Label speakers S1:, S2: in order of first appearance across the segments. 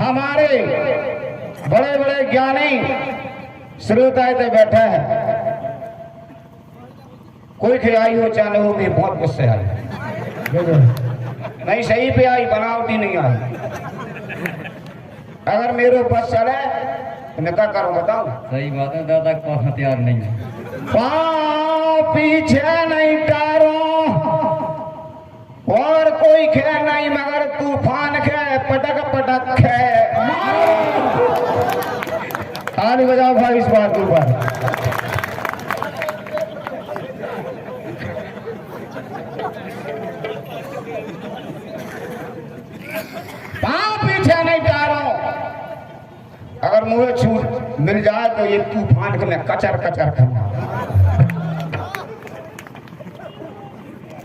S1: हमारे बड़े बड़े ज्ञानी श्रोता इधर बैठा है, कोई खिलाई हो चाहे वो भी बहुत गुस्से आई नहीं, सही पे आई, बनावटी नहीं आई। अगर मेरे बस चले तो मैं क्या करूं बताओ?
S2: सही बात है दादा, को हथियार नहीं है।
S1: पाँव पीछे नहीं टारो और कोई खे नहीं मगर तूफान खे पटक पटक खे। ताली बजाओ भाई इस बात के ऊपर। पाँव पीछे नहीं टारो, अगर मुझे छूट मिल जाए तो ये तूफान को मैं कचर कचर करना।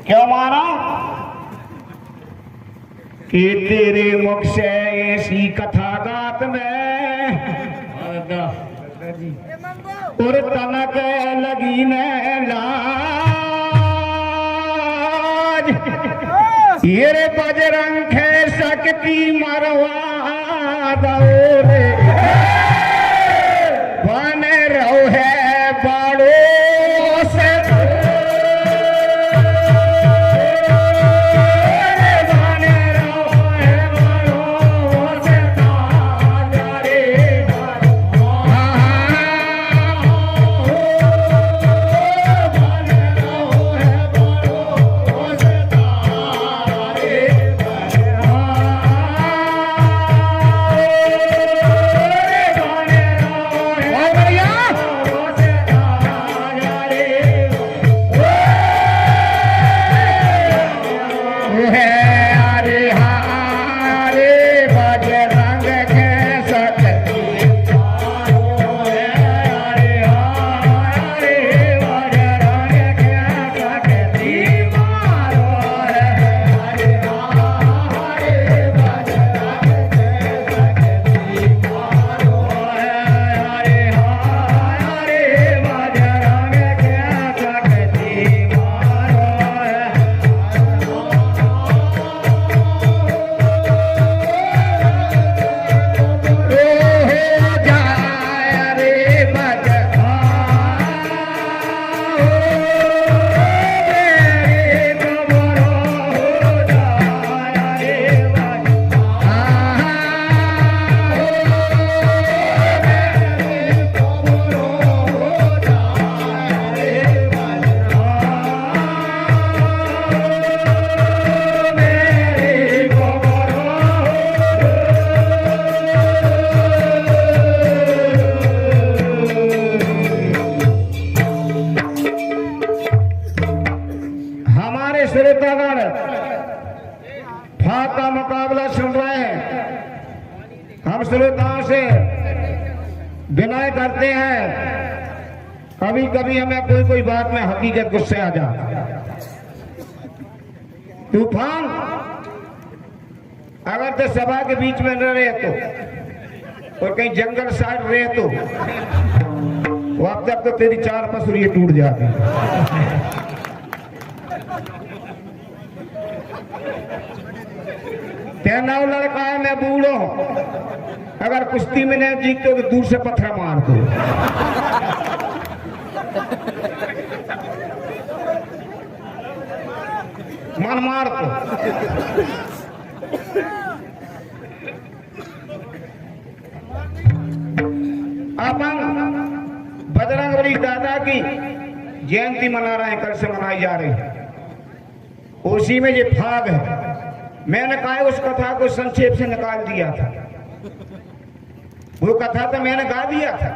S1: क्या माना कि तेरे मुख से ऐसी कथा गात में और तनक लगी न लाज, ये रे बजरंग है शक्ति मरवा दो रे, बन रहो है बड़ो से श्रोतागण भाग का मुकाबला सुन रहे हैं। हम श्रोताओं से विनय करते हैं, कभी कभी हमें कोई कोई बात में हकीकत गुस्से आ जा। तूफान अगर तो सभा के बीच में न रहे तो और कहीं जंगल साइड रहे तो अब तक तो तेरी चार पसुरियां टूट जाती। तेना लड़का है, मैं बूढ़ो हूं, अगर कुश्ती में नहीं जीतते तो दूर से पत्थर मार दो। मन मार दो। अपन बजरंगबली दादा की जयंती मना रहे हैं, कल से मनाई जा रही है। उसी में ये भाग है। मैंने कहा उस कथा को संक्षेप से निकाल दिया था। वो कथा तो मैंने गा दिया था,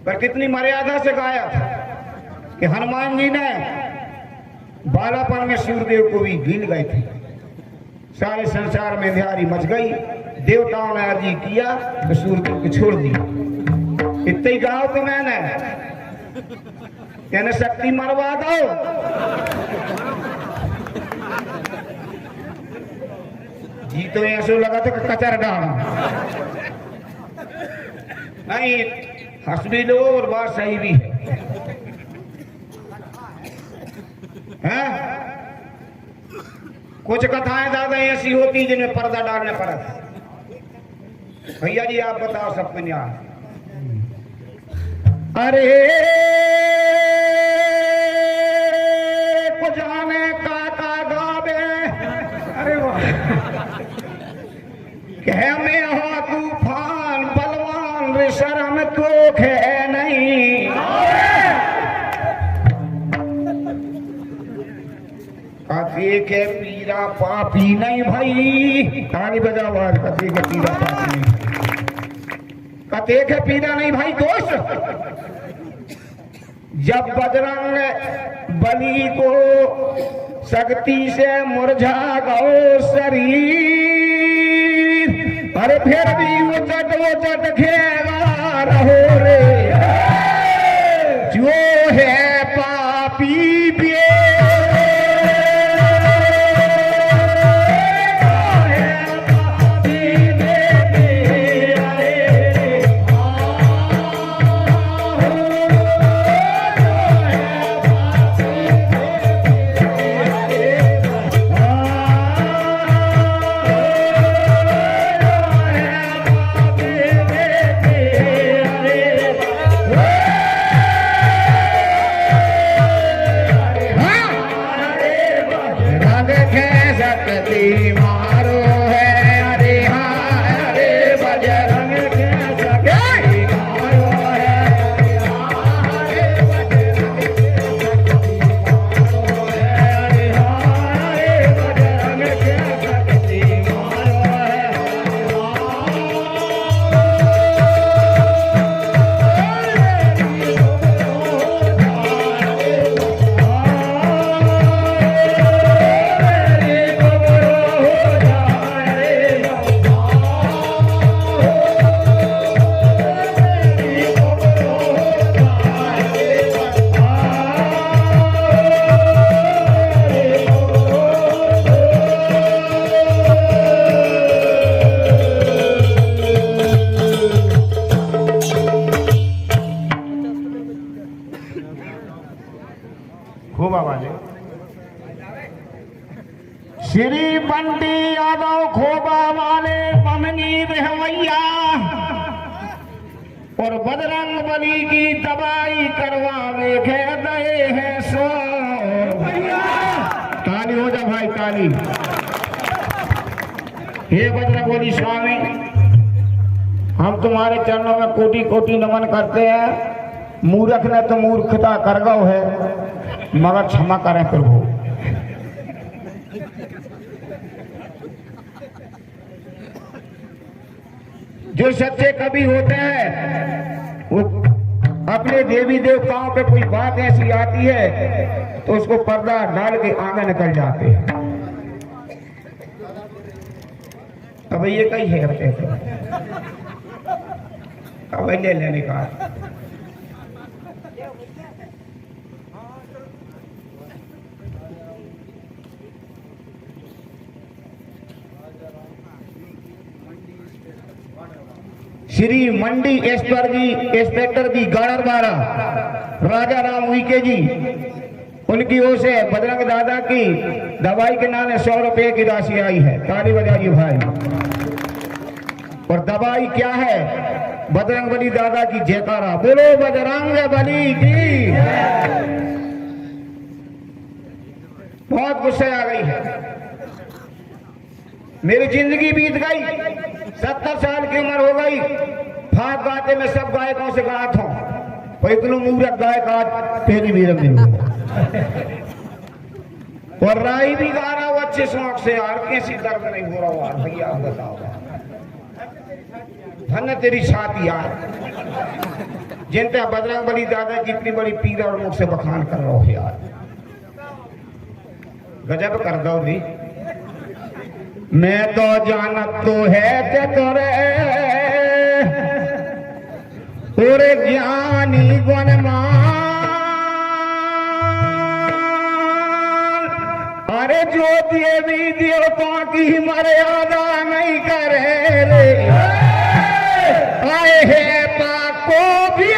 S1: पर कितनी मर्यादा से गाया था कि हनुमान जी ने बालापन में सूर्यदेव को भी भूल गए थे। सारे संसार में अंधियारी मच गई, देवताओं ने अर्जी किया तो सूर्यदेव को छोड़ दिया। इतना ही गाओ तो मैंने कहने शक्ति मरवा दो। जी तो ऐसे लगा था कि कचर डाल नहीं, हंस भी लो और बात सही भी है। कुछ कथाएं दादा ऐसी होती जिन्हें पर्दा डालने पड़ा। भैया जी आप बताओ सब कुछ यहाँ। अरे कुछ जाने काका गावे, अरे वाह, कह में हो तूफान बलवान रे शर्म तो खे नहीं। कथे के पीरा पापी नहीं भाई, ताली बजाओ आज। कथे के पीरा पापी नहीं, कथे के पीरा नहीं भाई दोस्त। जब बजरंग बली को शक्ति से मुरझा गो शरीर, अरे फिर भी वो चट खेगा रहो रे, जो है पापी भी खूब आवाज है। श्री बंटी यादव खोबा वाले पमनी रहवैया और बजरंग बली की दवाई करवावे के दे है सो। ताली हो जा भाई ताली। हे बजरंग बली स्वामी, हम तुम्हारे चरणों में कोटि कोटि नमन करते हैं। मूर्ख ने तो मूर्खता कर गौ है, मगर क्षमा करें प्रभु। जो सच्चे कवि होते हैं वो अपने देवी देवताओं पे कोई बात ऐसी आती है तो उसको पर्दा डाल के आगे निकल जाते हैं। अब ये कहीं है अपने अब ले लेने का। श्री मंडी इंस्पेक्टर जी गाड़रवाड़ा राजा राम उइके जी, उनकी ओर से बजरंग दादा की दवाई के नाम 100 रुपए की राशि आई है। ताली बजाइए भाई। और दवाई क्या है? बजरंग बली दादा की जयकारा। बोलो बजरंग बली की। बहुत गुस्से आ गई है, मेरी जिंदगी बीत गई, 70 साल की उम्र हो गई। फाग गाते में सब गायकों से गात हूं, पर इतने मूर्ख गायक आज पहली भी रंग और राई भी गा रहा हूं अच्छे शौक से यार, कैसी दर्द नहीं हो रहा यार। भैया आप बताओ, धन्य तेरी छाती यार, जिनते बजरंग बली दादा की इतनी बड़ी पीड़ा और मुख से बखान कर रहा हो यार। गजब कर दो दी। मैं तो जानत तो है ते तोरे पूरे ज्ञानी गुणमान, अरे जो देवी देवता की मर्यादा नहीं करे रे, आए है पाको भी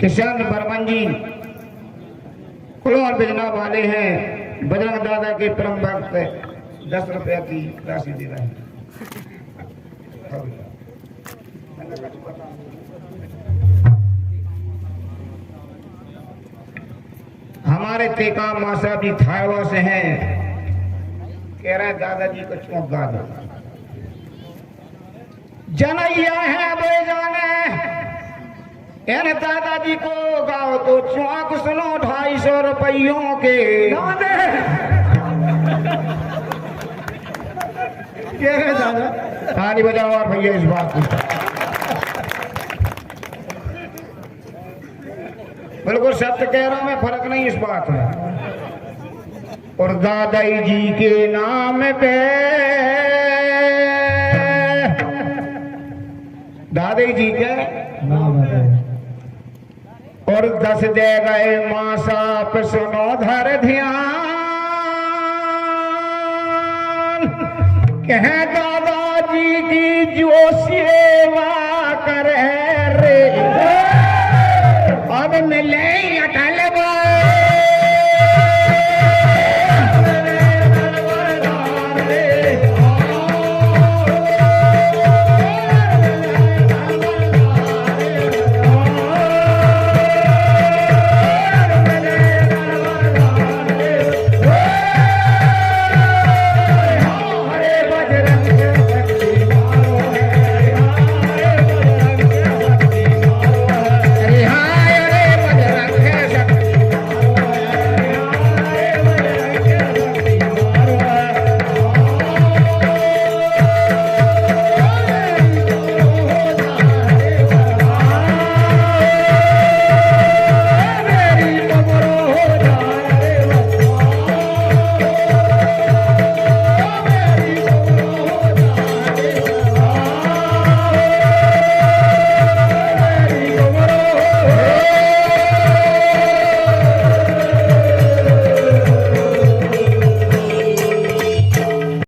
S1: किशन बर्मन जी कुलवार बिजना वाले हैं, बजरंग दादा के परम भक्त 10 रुपया की राशि दे रहे हैं। हमारे तेका माँ साहब जी थायवा से हैं, कह रहे हैं दादाजी को चौंक गा दो। जनैया है वे जाने इन दादाजी को गाओ तो चौंक सुनो 250 रुपयों के।
S3: क्या है दादा?
S1: ताली बजाओ और भैया इस बात की। बिल्कुल सत्य कह रहा हूं मैं, फर्क नहीं इस बात में। और दादाई जी के नाम पे दादाई जी के और 10 दे गए मां साप सुनो धर ध्यान, कह दादाजी की जो सेवा करे रे अब मिले